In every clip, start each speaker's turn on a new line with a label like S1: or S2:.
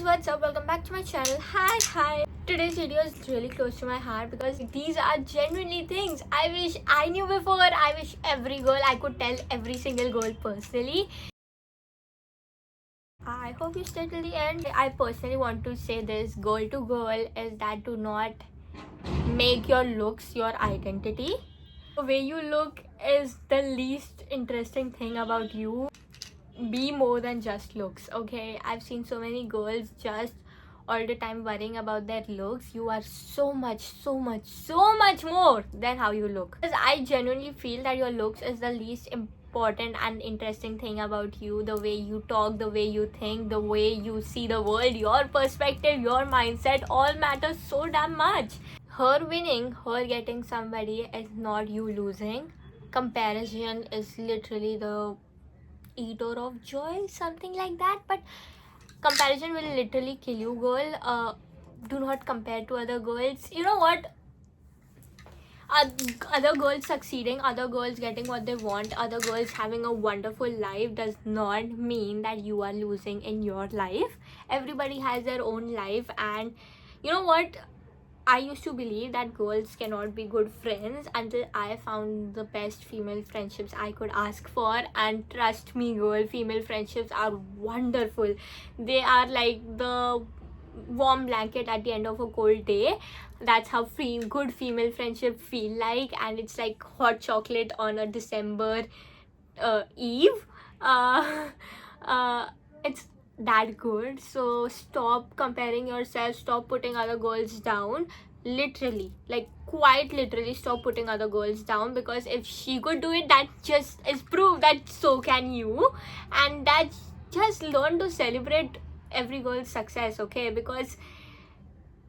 S1: what's up? Welcome back to my channel. Hi. Today's video is really close to my heart because these are genuinely things I wish I knew before. I wish every girl I could tell every single girl personally. I hope you stay till the end. I personally want to say this girl to girl is that do not make your looks your identity. The way you look is the least interesting thing about you. Be more than just looks, okay? I've seen so many girls just all the time worrying about their looks. You are so much more than how you look, because I genuinely feel that your looks is the least important and interesting thing about you. The way you talk, the way you think, the way you see the world, your perspective, your mindset all matters so damn much. Her winning, her getting somebody is not you losing. Comparison is literally the eater of joy, something like that. But comparison will literally kill you, girl. Do not compare to other girls. You know what? Other girls succeeding, other girls getting what they want, other girls having a wonderful life does not mean that you are losing in your life. Everybody has their own life, and you know what? I used to believe that girls cannot be good friends until I found the best female friendships I could ask for. And trust me, girl, female friendships are wonderful. They are like the warm blanket at the end of a cold day. That's how good female friendship feel like, and it's like hot chocolate on a December eve. It's that good. So stop comparing yourself, stop putting other girls down. Literally, like quite literally, stop putting other girls down, because if she could do it, that just is proof that so can you. And that just learn to celebrate every girl's success, okay? Because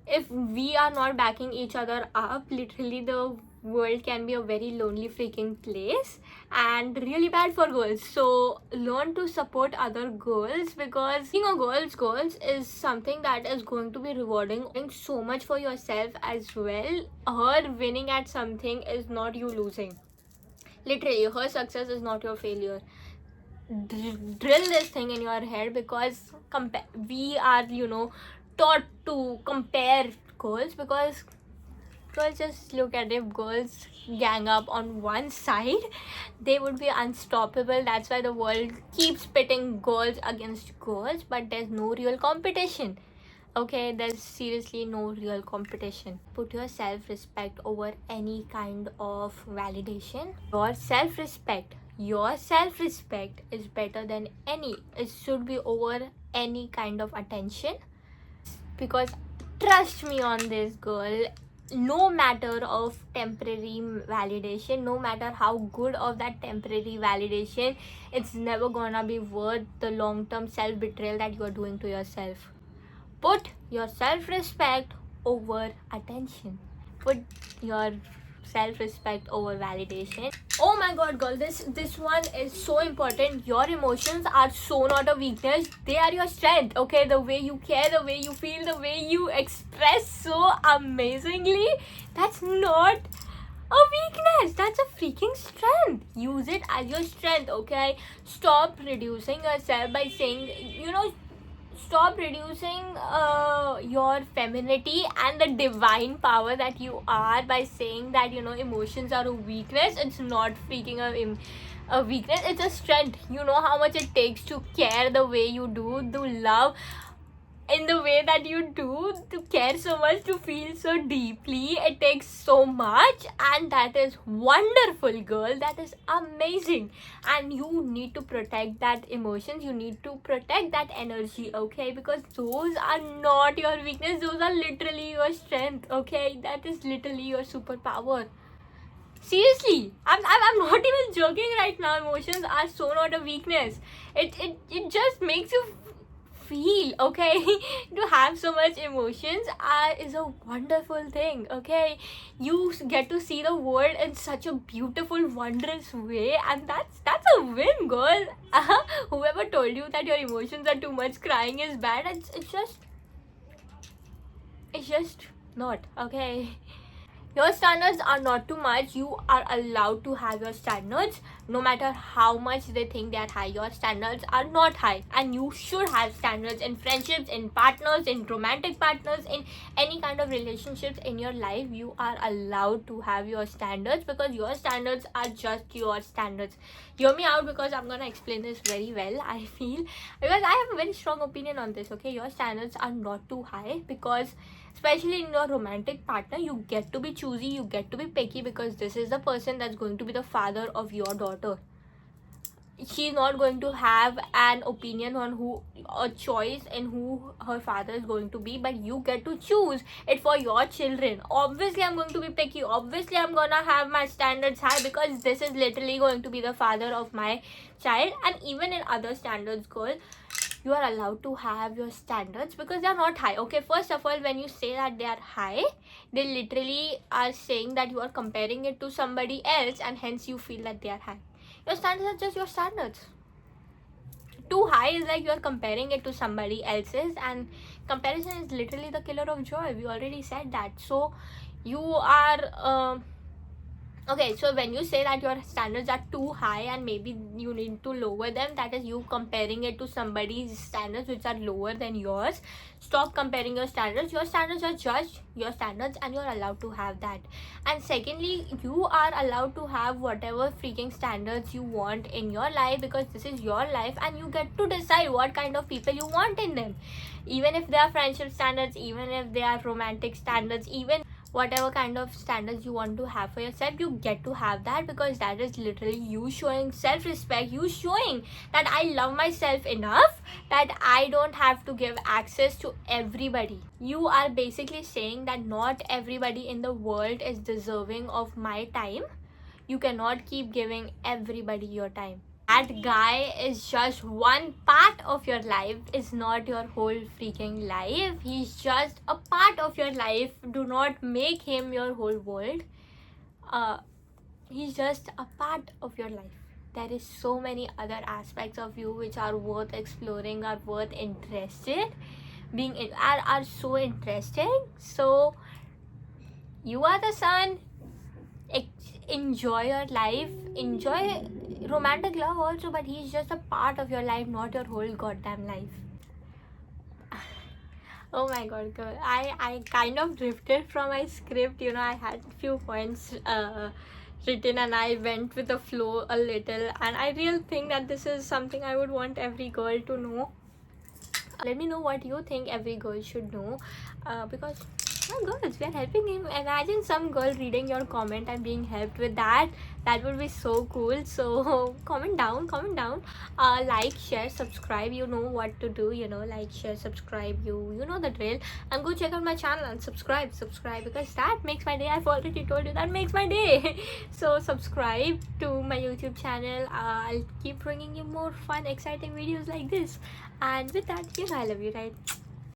S1: if we are not backing each other up, literally the world can be a very lonely freaking place and really bad for girls. So learn to support other girls, because being a girls is something that is going to be rewarding so much for yourself as well. Her winning at something is not you losing. Literally, her success is not your failure. Drill this thing in your head, because we are taught to compare girls, because girls, just look at, if girls gang up on one side, they would be unstoppable. That's why the world keeps pitting girls against girls, but there's no real competition, okay? There's seriously no real competition. Put your self-respect over any kind of validation. Your self-respect is better than it should be over any kind of attention. Because trust me on this, girl, no matter of temporary validation, no matter how good of that temporary validation, it's never gonna be worth the long-term self-betrayal that you are doing to yourself. Put your self-respect over attention. Put your self-respect over validation. Oh my god, girl, this one is so important. Your emotions are so not a weakness, they are your strength, okay? The way you care, the way you feel, the way you express so amazingly, that's not a weakness, that's a freaking strength. Use it as your strength, okay? Stop reducing yourself by saying, stop reducing your femininity and the divine power that you are by saying that emotions are a weakness. It's not freaking a weakness, it's a strength. You know how much it takes to care the way you do, to love in the way that you do, to care so much, to feel so deeply. It takes so much, and that is wonderful, girl. That is amazing, and you need to protect that emotions, you need to protect that energy, okay? Because those are not your weakness, those are literally your strength, okay? That is literally your superpower. Seriously, I'm not even joking right now. Emotions are so not a weakness. It just makes you feel, okay? To have so much emotions is a wonderful thing, okay? You get to see the world in such a beautiful, wondrous way, and that's a win, girl. Whoever told you that your emotions are too much, crying is bad, it's just not, okay? Your standards are not too much. You are allowed to have your standards, no matter how much they think they are high. Your standards are not high, and you should have standards in friendships, in partners, in romantic partners, in any kind of relationships in your life. You are allowed to have your standards, because your standards are just your standards. Hear me out, because I'm gonna explain this very well, I feel, because I have a very strong opinion on this. Okay, your standards are not too high, because especially in your romantic partner, you get to be choosy, you get to be picky, because this is the person that's going to be the father of your daughter. She's not going to have an opinion on who, a choice in who her father is going to be, but you get to choose it for your children. Obviously I'm going to be picky, obviously I'm gonna have my standards high, because this is literally going to be the father of my child. And even in other standards, girl, you are allowed to have your standards, because they are not high. Okay, first of all, when you say that they are high, they literally are saying that you are comparing it to somebody else, and hence you feel that they are high. Your standards are just your standards. Too high is like you are comparing it to somebody else's, and comparison is literally the killer of joy. We already said that. So you are okay, so when you say that your standards are too high and maybe you need to lower them, that is you comparing it to somebody's standards which are lower than yours. Stop comparing your standards. Your standards are just your standards, and you're allowed to have that. And secondly, you are allowed to have whatever freaking standards you want in your life, because this is your life, and you get to decide what kind of people you want in them. Even if they are friendship standards, even if they are romantic standards, even whatever kind of standards you want to have for yourself, you get to have that, because that is literally you showing self-respect, you showing that I love myself enough that I don't have to give access to everybody. You are basically saying that not everybody in the world is deserving of my time. You cannot keep giving everybody your time. That guy is just one part of your life, is not your whole freaking life. He's just a part of your life. Do not make him your whole world. He's just a part of your life. There is so many other aspects of you which are worth exploring, are worth interested being in, are so interesting. So you are the sun. Enjoy your life, enjoy romantic love also, but he's just a part of your life, not your whole goddamn life. Oh my god, girl, I kind of drifted from my script. I had few points written, and I went with the flow a little, and I really think that this is something I would want every girl to know. Let me know what you think every girl should know, because girls, we are helping him. Imagine some girl reading your comment and being helped with that. That would be so cool. So comment down, like, share, subscribe. You know what to do. Like, share, subscribe. You know the drill. And go check out my channel and subscribe, because that makes my day. I've already told you that makes my day. So subscribe to my YouTube channel. I'll keep bringing you more fun, exciting videos like this. And with that, I love you, right?